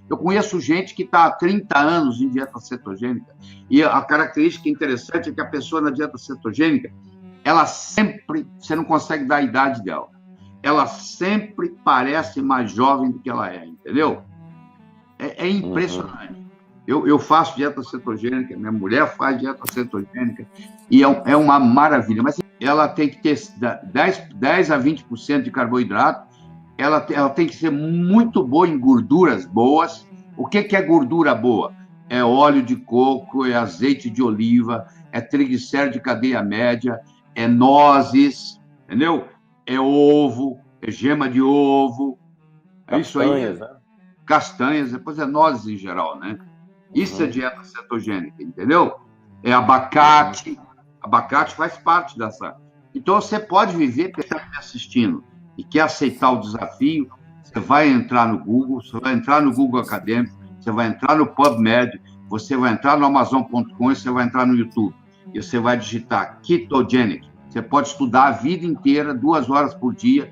Eu conheço gente que está há 30 anos em dieta cetogênica, e a característica interessante é que a pessoa na dieta cetogênica, ela sempre, você não consegue dar a idade dela, ela sempre parece mais jovem do que ela é, entendeu? É impressionante. Eu faço dieta cetogênica, minha mulher faz dieta cetogênica, e é uma maravilha, mas ela tem que ter 10 a 20% de carboidrato, ela tem que ser muito boa em gorduras boas. O que é gordura boa? É óleo de coco, é azeite de oliva, é triglicérido de cadeia média, é nozes, entendeu? É ovo, é gema de ovo, é isso aí. Castanhas, né? Castanhas, depois é nozes em geral, né? Isso é dieta cetogênica, entendeu? É abacate, abacate faz parte dessa. Então você pode viver, você está me assistindo e quer aceitar o desafio, você vai entrar no Google, você vai entrar no Google Acadêmico, você vai entrar no PubMed, você vai entrar no Amazon.com e você vai entrar no YouTube. E você vai digitar Ketogenic. Você pode estudar a vida inteira, 2 horas por dia,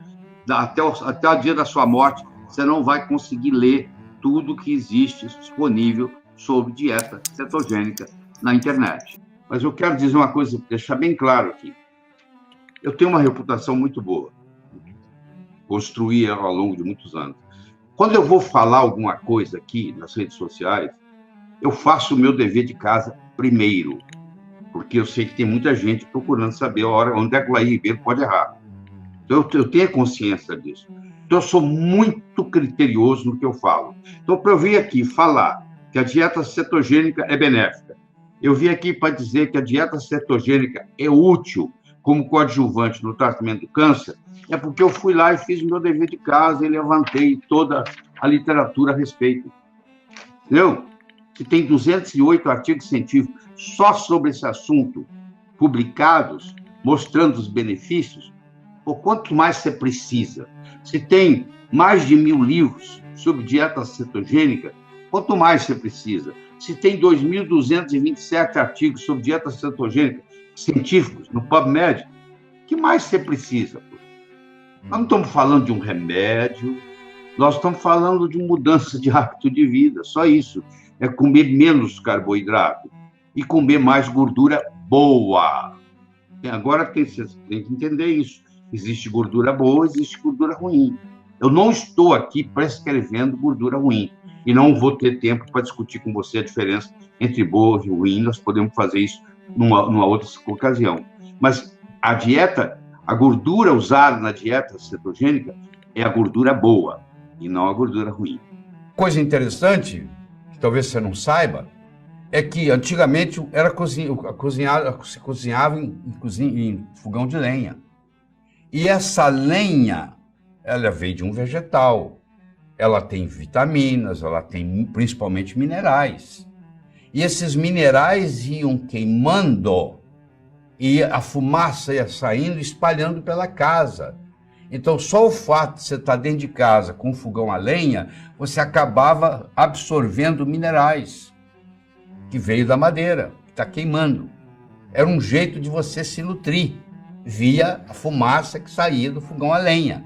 até o dia da sua morte. Você não vai conseguir ler tudo que existe disponível sobre dieta cetogênica na internet. Mas eu quero dizer uma coisa, deixar bem claro aqui. Eu tenho uma reputação muito boa. Construí ela ao longo de muitos anos. Quando eu vou falar alguma coisa aqui nas redes sociais, eu faço o meu dever de casa primeiro, porque eu sei que tem muita gente procurando saber a hora onde é que o Laí Ribeiro pode errar. Então, eu tenho consciência disso. Então, eu sou muito criterioso no que eu falo. Então, para eu vir aqui falar que a dieta cetogênica é benéfica, eu vim aqui para dizer que a dieta cetogênica é útil como coadjuvante no tratamento do câncer, é porque eu fui lá e fiz o meu dever de casa e levantei toda a literatura a respeito. Entendeu? Que tem 208 artigos científicos só sobre esse assunto, publicados, mostrando os benefícios. Ou quanto mais você precisa? Se tem mais de 1.000 livros sobre dieta cetogênica, quanto mais você precisa? Se tem 2.227 artigos sobre dieta cetogênica científicos no PubMed, o que mais você precisa? Nós não estamos falando de um remédio, nós estamos falando de mudança de hábito de vida, só isso. É comer menos carboidrato e comer mais gordura boa. Agora você tem que entender isso. Existe gordura boa, existe gordura ruim. Eu não estou aqui prescrevendo gordura ruim e não vou ter tempo para discutir com você a diferença entre boa e ruim. Nós podemos fazer isso numa outra ocasião. Mas a gordura usada na dieta cetogênica é a gordura boa e não a gordura ruim. Coisa interessante, que talvez você não saiba, é que antigamente se cozinhava em fogão de lenha. E essa lenha, ela veio de um vegetal. Ela tem vitaminas, ela tem principalmente minerais. E esses minerais iam queimando e a fumaça ia saindo, espalhando pela casa. Então, só o fato de você estar dentro de casa com um fogão a lenha, você acabava absorvendo minerais que veio da madeira, que está queimando. Era um jeito de você se nutrir via a fumaça que saía do fogão a lenha.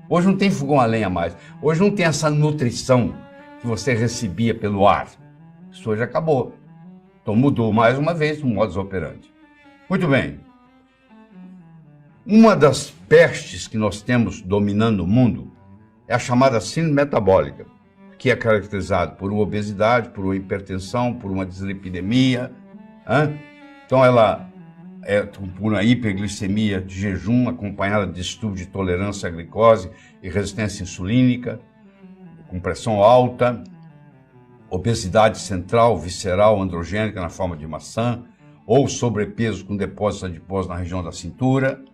Hoje não tem fogão a lenha mais. Hoje não tem essa nutrição que você recebia pelo ar. Isso hoje acabou. Então mudou mais uma vez o modus operandi. Muito bem. Uma das pestes que nós temos dominando o mundo é a chamada síndrome metabólica, que é caracterizada por uma obesidade, por uma hipertensão, por uma dislipidemia. Então ela é por uma hiperglicemia de jejum, acompanhada de distúrbio de tolerância à glicose e resistência insulínica, com pressão alta, obesidade central, visceral, androgênica na forma de maçã, ou sobrepeso com depósito adiposo na região da cintura,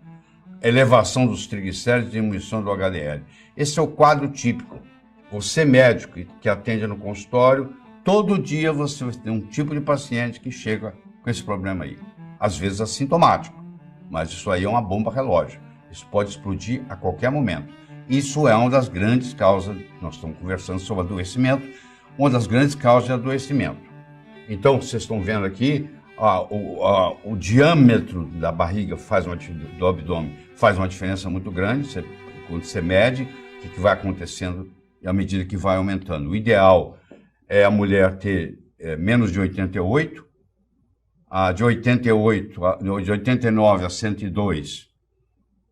elevação dos triglicéridos e diminuição do HDL. Esse é o quadro típico. Você, médico que atende no consultório, todo dia você vai ter um tipo de paciente que chega com esse problema aí. Às vezes assintomático, mas isso aí é uma bomba relógio. Isso pode explodir a qualquer momento. Isso é uma das grandes causas, nós estamos conversando sobre adoecimento, uma das grandes causas de adoecimento. Então, vocês estão vendo aqui, o diâmetro da barriga do abdômen faz uma diferença muito grande. Quando você mede, o que vai acontecendo à medida que vai aumentando. O ideal é a mulher ter menos de 88, de 89 a 102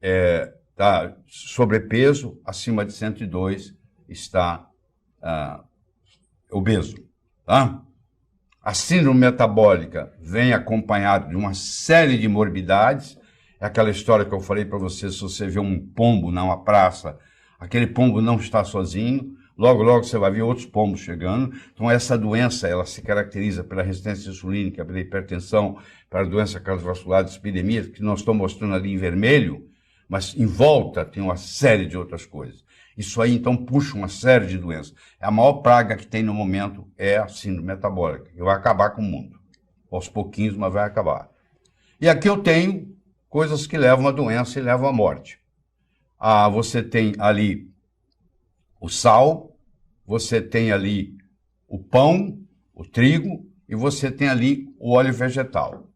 está sobrepeso, acima de 102 está obeso. Tá? A síndrome metabólica vem acompanhada de uma série de morbidades. É aquela história que eu falei para você, se você vê um pombo numa praça, aquele pombo não está sozinho, logo, logo você vai ver outros pombos chegando. Então, essa doença, ela se caracteriza pela resistência insulínica, pela hipertensão, pela doença cardiovascular, epidemias, que nós estamos mostrando ali em vermelho, mas em volta tem uma série de outras coisas. Isso aí, então, puxa uma série de doenças. A maior praga que tem no momento é a síndrome metabólica, que vai acabar com o mundo. Aos pouquinhos, mas vai acabar. E aqui eu tenho coisas que levam à doença e levam à morte. Você tem ali o sal, você tem ali o pão, o trigo, e você tem ali o óleo vegetal.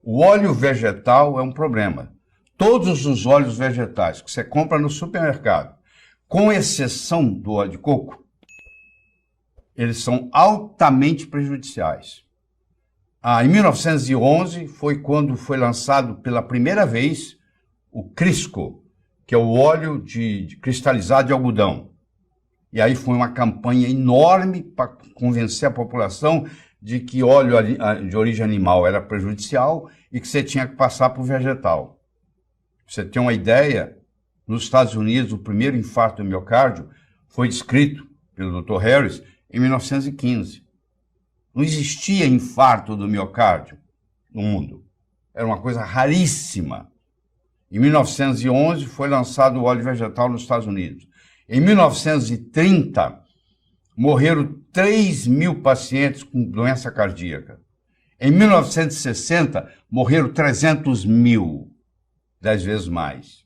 O óleo vegetal é um problema. Todos os óleos vegetais que você compra no supermercado, com exceção do óleo de coco, eles são altamente prejudiciais. Em 1911 foi quando foi lançado pela primeira vez o Crisco, que é o óleo cristalizado de algodão. E aí foi uma campanha enorme para convencer a população de que óleo de origem animal era prejudicial e que você tinha que passar para o vegetal. Pra você ter uma ideia, nos Estados Unidos, o primeiro infarto do miocárdio foi descrito pelo Dr. Harris em 1915. Não existia infarto do miocárdio no mundo. Era uma coisa raríssima. Em 1911 foi lançado o óleo vegetal nos Estados Unidos. Em 1930, morreram 3.000 pacientes com doença cardíaca. Em 1960, morreram 300.000, 10 vezes mais.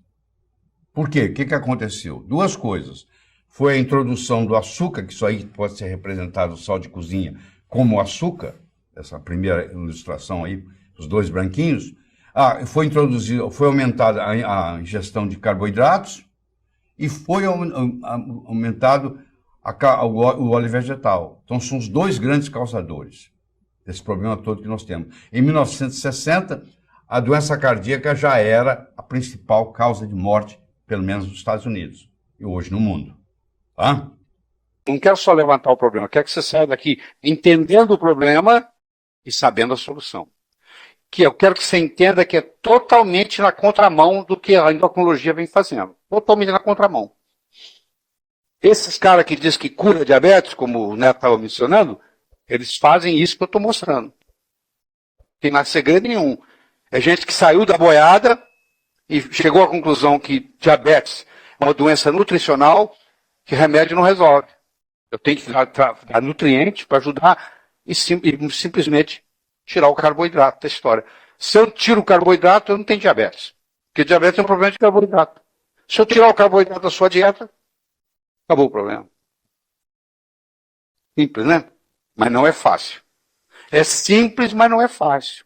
Por quê? O que aconteceu? Duas coisas. Foi a introdução do açúcar, que isso aí pode ser representado, o sal de cozinha, como açúcar, essa primeira ilustração aí, os dois branquinhos. Foi aumentada a ingestão de carboidratos e foi aumentado o óleo vegetal. Então, são os dois grandes causadores desse problema todo que nós temos. Em 1960, a doença cardíaca já era a principal causa de morte, pelo menos nos Estados Unidos e hoje no mundo. Tá? Não quero só levantar o problema, quero que você saia daqui entendendo o problema e sabendo a solução. Que eu quero que você entenda que é totalmente na contramão do que a endocrinologia vem fazendo. Totalmente na contramão. Esses caras que dizem que cura diabetes, como o Neto estava mencionando, eles fazem isso que eu estou mostrando. Não tem mais segredo nenhum. É gente que saiu da boiada e chegou à conclusão que diabetes é uma doença nutricional que remédio não resolve. Eu tenho que dar nutrientes para ajudar e simplesmente tirar o carboidrato da história. Se eu tiro o carboidrato, eu não tenho diabetes. Porque diabetes é um problema de carboidrato. Se eu tirar o carboidrato da sua dieta, acabou o problema. Simples, né? Mas não é fácil. É simples, mas não é fácil.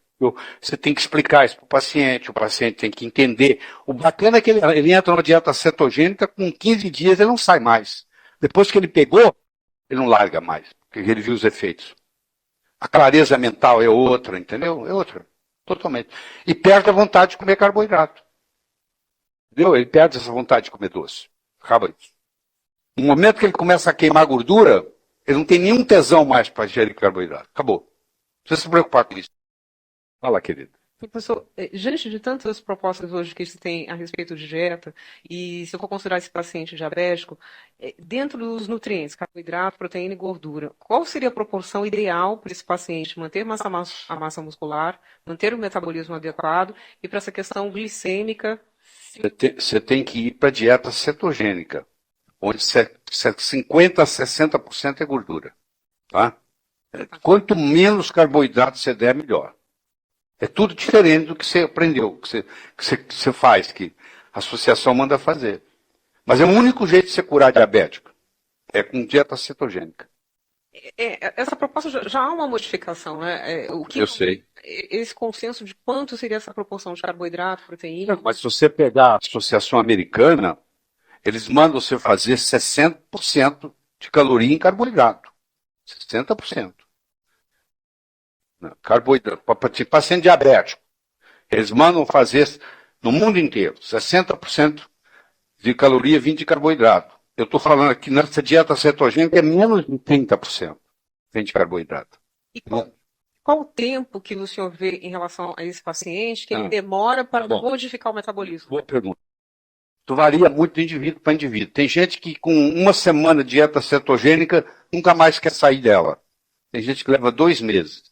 Você tem que explicar isso para o paciente tem que entender. O bacana é que ele entra numa dieta cetogênica, com 15 dias ele não sai mais. Depois que ele pegou, ele não larga mais, porque ele viu os efeitos. A clareza mental é outra, entendeu? É outra, totalmente. E perde a vontade de comer carboidrato. Entendeu? Ele perde essa vontade de comer doce. Acaba isso. No momento que ele começa a queimar gordura, ele não tem nenhum tesão mais para ingerir carboidrato. Acabou. Não precisa se preocupar com isso. Fala, querido. Professor, diante de tantas propostas hoje que se tem a respeito de dieta, e se eu for considerar esse paciente diabético, dentro dos nutrientes, carboidrato, proteína e gordura, qual seria a proporção ideal para esse paciente manter a massa muscular, manter o metabolismo adequado e para essa questão glicêmica? Você tem que ir para a dieta cetogênica, onde 50% a 60% é gordura. Tá? Quanto menos carboidrato você der, melhor. É tudo diferente do que você aprendeu, que você faz, que a associação manda fazer. Mas é o único jeito de você curar diabético. É com dieta cetogênica. Essa proposta já há uma modificação, né? Eu sei. Esse consenso de quanto seria essa proporção de carboidrato, proteína? Mas se você pegar a Associação Americana, eles mandam você fazer 60% de caloria em carboidrato. 60%. Carboidrato. Paciente diabético. Eles mandam fazer no mundo inteiro 60% de caloria vindo de carboidrato. Eu estou falando aqui nessa dieta cetogênica é menos de 30% vem de carboidrato. E qual o tempo que o senhor vê em relação a esse paciente que ele demora para modificar o metabolismo? Boa pergunta. Isso varia muito de indivíduo para indivíduo. Tem gente que com uma semana de dieta cetogênica nunca mais quer sair dela. Tem gente que leva 2 meses.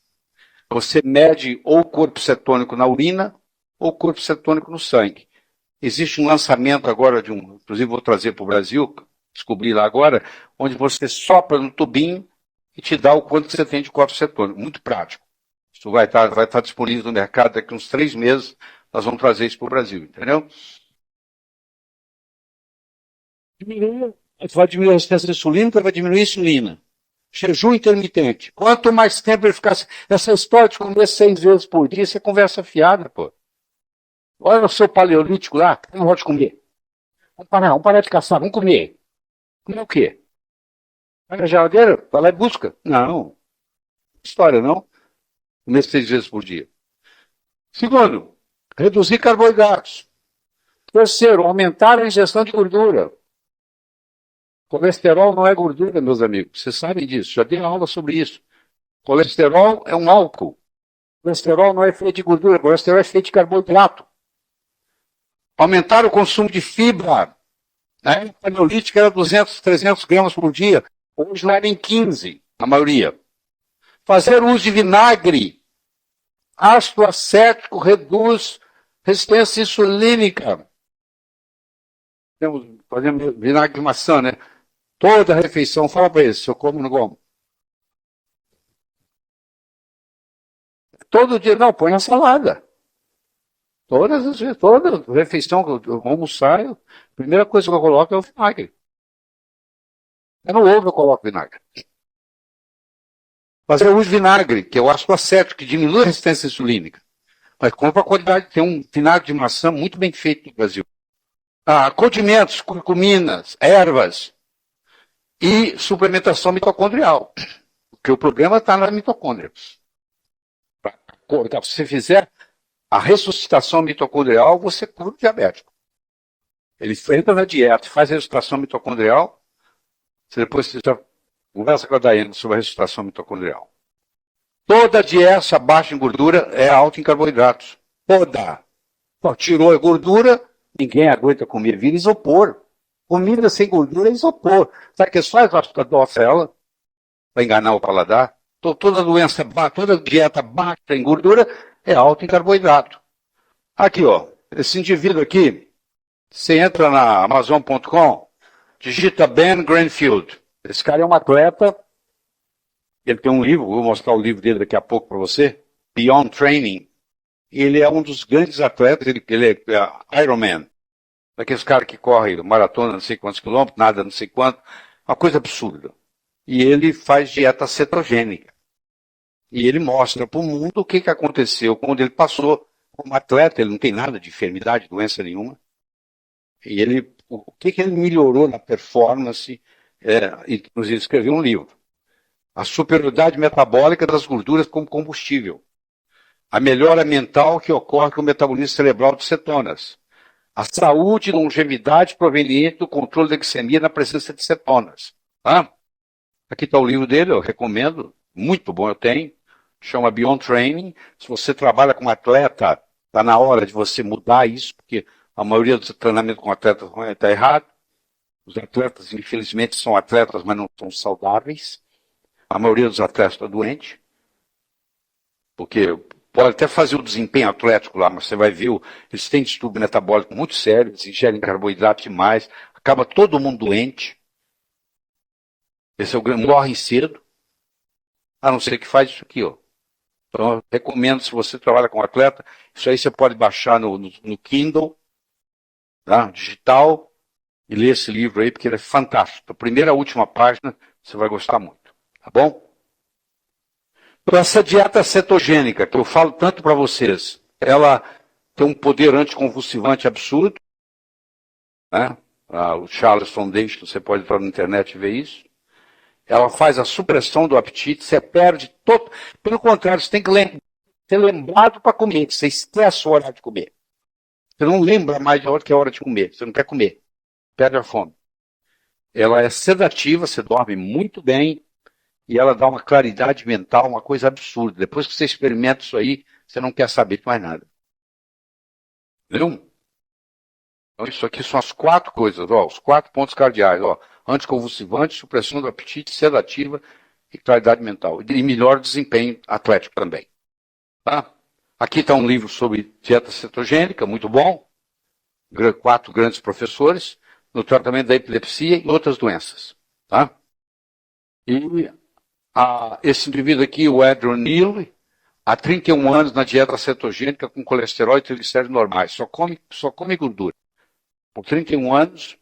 Você mede ou o corpo cetônico na urina ou o corpo cetônico no sangue. Existe um lançamento agora inclusive vou trazer para o Brasil, descobri lá agora, onde você sopra no tubinho e te dá o quanto você tem de corpo cetônico. Muito prático. Isso vai estar disponível no mercado daqui a uns 3 meses. Nós vamos trazer isso para o Brasil, entendeu? Vai diminuir a resistência insulínica, vai diminuir a insulina. Jejum intermitente. Quanto mais tempo ele ficar... Essa história de comer 6 vezes por dia, isso é conversa fiada, pô. Olha o seu paleolítico lá, eu não gosto de comer. Vamos parar de caçar, vamos comer. Comer o quê? Vai na geladeira, vai lá e busca. Não. História, não. Comer 6 vezes por dia. Segundo, reduzir carboidratos. Terceiro, aumentar a ingestão de gordura. Colesterol não é gordura, meus amigos. Vocês sabem disso. Já dei aula sobre isso. Colesterol é um álcool. Colesterol não é feito de gordura. Colesterol é feito de carboidrato. Aumentar o consumo de fibra. A paleolítica era 200, 300 gramas por dia. Hoje não é nem 15, a maioria. Fazer uso de vinagre. Ácido acético reduz resistência insulínica. Fazendo vinagre de maçã, né? Toda refeição, fala para eles, se eu como ou não como. Todo dia, não, põe na salada. Todas as vezes, toda refeição que eu almoçar, a primeira coisa que eu coloco é o vinagre. No ovo eu coloco vinagre. Fazer uso de vinagre, que é o ácido acético, que diminui a resistência insulínica. Mas compra a qualidade, tem um vinagre de maçã muito bem feito no Brasil. Condimentos, curcuminas, ervas e suplementação mitocondrial. Porque o problema está na mitocôndria. Se você fizer a ressuscitação mitocondrial, você cura o diabético. Ele entra na dieta, faz a ressuscitação mitocondrial, depois você já conversa com a Daiane sobre a ressuscitação mitocondrial. Toda dieta baixa em gordura é alta em carboidratos. Toda. Tirou a gordura, ninguém aguenta comer, vira isopor. Comida sem gordura é isopor. Sabe o que faz? Adoça ela para enganar o paladar. Toda doença, toda dieta baixa em gordura é alta em carboidrato. Aqui, ó, esse indivíduo aqui, você entra na Amazon.com, digita Ben Greenfield. Esse cara é um atleta, ele tem um livro, vou mostrar o livro dele daqui a pouco para você, Beyond Training. Ele é um dos grandes atletas, ele é Ironman. Daqueles caras que correm maratona, não sei quantos quilômetros, nada, não sei quanto, uma coisa absurda. E ele faz dieta cetogênica. E ele mostra para o mundo o que aconteceu quando ele passou como atleta, ele não tem nada de enfermidade, doença nenhuma. E o que ele melhorou na performance, inclusive escreveu um livro. A superioridade metabólica das gorduras como combustível. A melhora mental que ocorre com o metabolismo cerebral de cetonas. A saúde e longevidade proveniente do controle da glicemia na presença de cetonas. Tá? Aqui está o livro dele, eu recomendo. Muito bom, eu tenho. Chama Beyond Training. Se você trabalha com atleta, está na hora de você mudar isso, porque a maioria dos treinamentos com atletas está errado. Os atletas, infelizmente, são atletas, mas não são saudáveis. A maioria dos atletas está doente. Porque pode até fazer o desempenho atlético lá, mas você vai ver, eles têm distúrbio metabólico muito sério, eles ingerem carboidrato demais, acaba todo mundo doente. Esse é o grande, morrem cedo, a não ser que faz isso aqui, ó. Então, eu recomendo, se você trabalha com atleta, isso aí você pode baixar no Kindle, tá? Digital, e ler esse livro aí, porque ele é fantástico. Da primeira à última página, você vai gostar muito, tá bom? Então, essa dieta cetogênica, que eu falo tanto para vocês, ela tem um poder anticonvulsivante absurdo, né? O Charles Foundation, você pode entrar na internet e ver isso. ela faz a supressão do apetite, você perde todo. Pelo contrário, você tem que ser lembrado para comer, você esquece o horário de comer. Você não lembra mais de hora que é a hora de comer, você não quer comer, perde a fome. Ela é sedativa, você dorme muito bem e ela dá uma claridade mental, uma coisa absurda. Depois que você experimenta isso aí, você não quer saber de mais nada. Entendeu? Então, isso aqui são as 4 coisas, ó, os 4 pontos cardeais, ó, anticonvulsivante, supressão do apetite, sedativa e claridade mental. E melhor desempenho atlético também. Tá? Aqui está um livro sobre dieta cetogênica, muito bom. 4 grandes professores, no tratamento da epilepsia e outras doenças. Tá? E esse indivíduo aqui, o Adrian Neal, há 31 anos na dieta cetogênica com colesterol e triglicéridos normais. Só come gordura. Por 31 anos,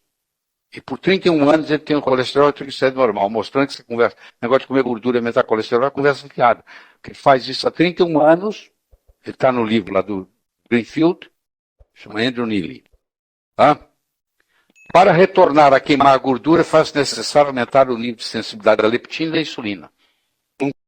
e por 31 anos ele tem o colesterol e triglicéridos normal, mostrando que você conversa, negócio de comer gordura e aumentar colesterol é conversa fiada. Porque ele faz isso há 31 anos, ele está no livro lá do Greenfield, chama Andrew Neely. Tá? Para retornar a queimar a gordura, faz necessário aumentar o nível de sensibilidade à leptina e à insulina.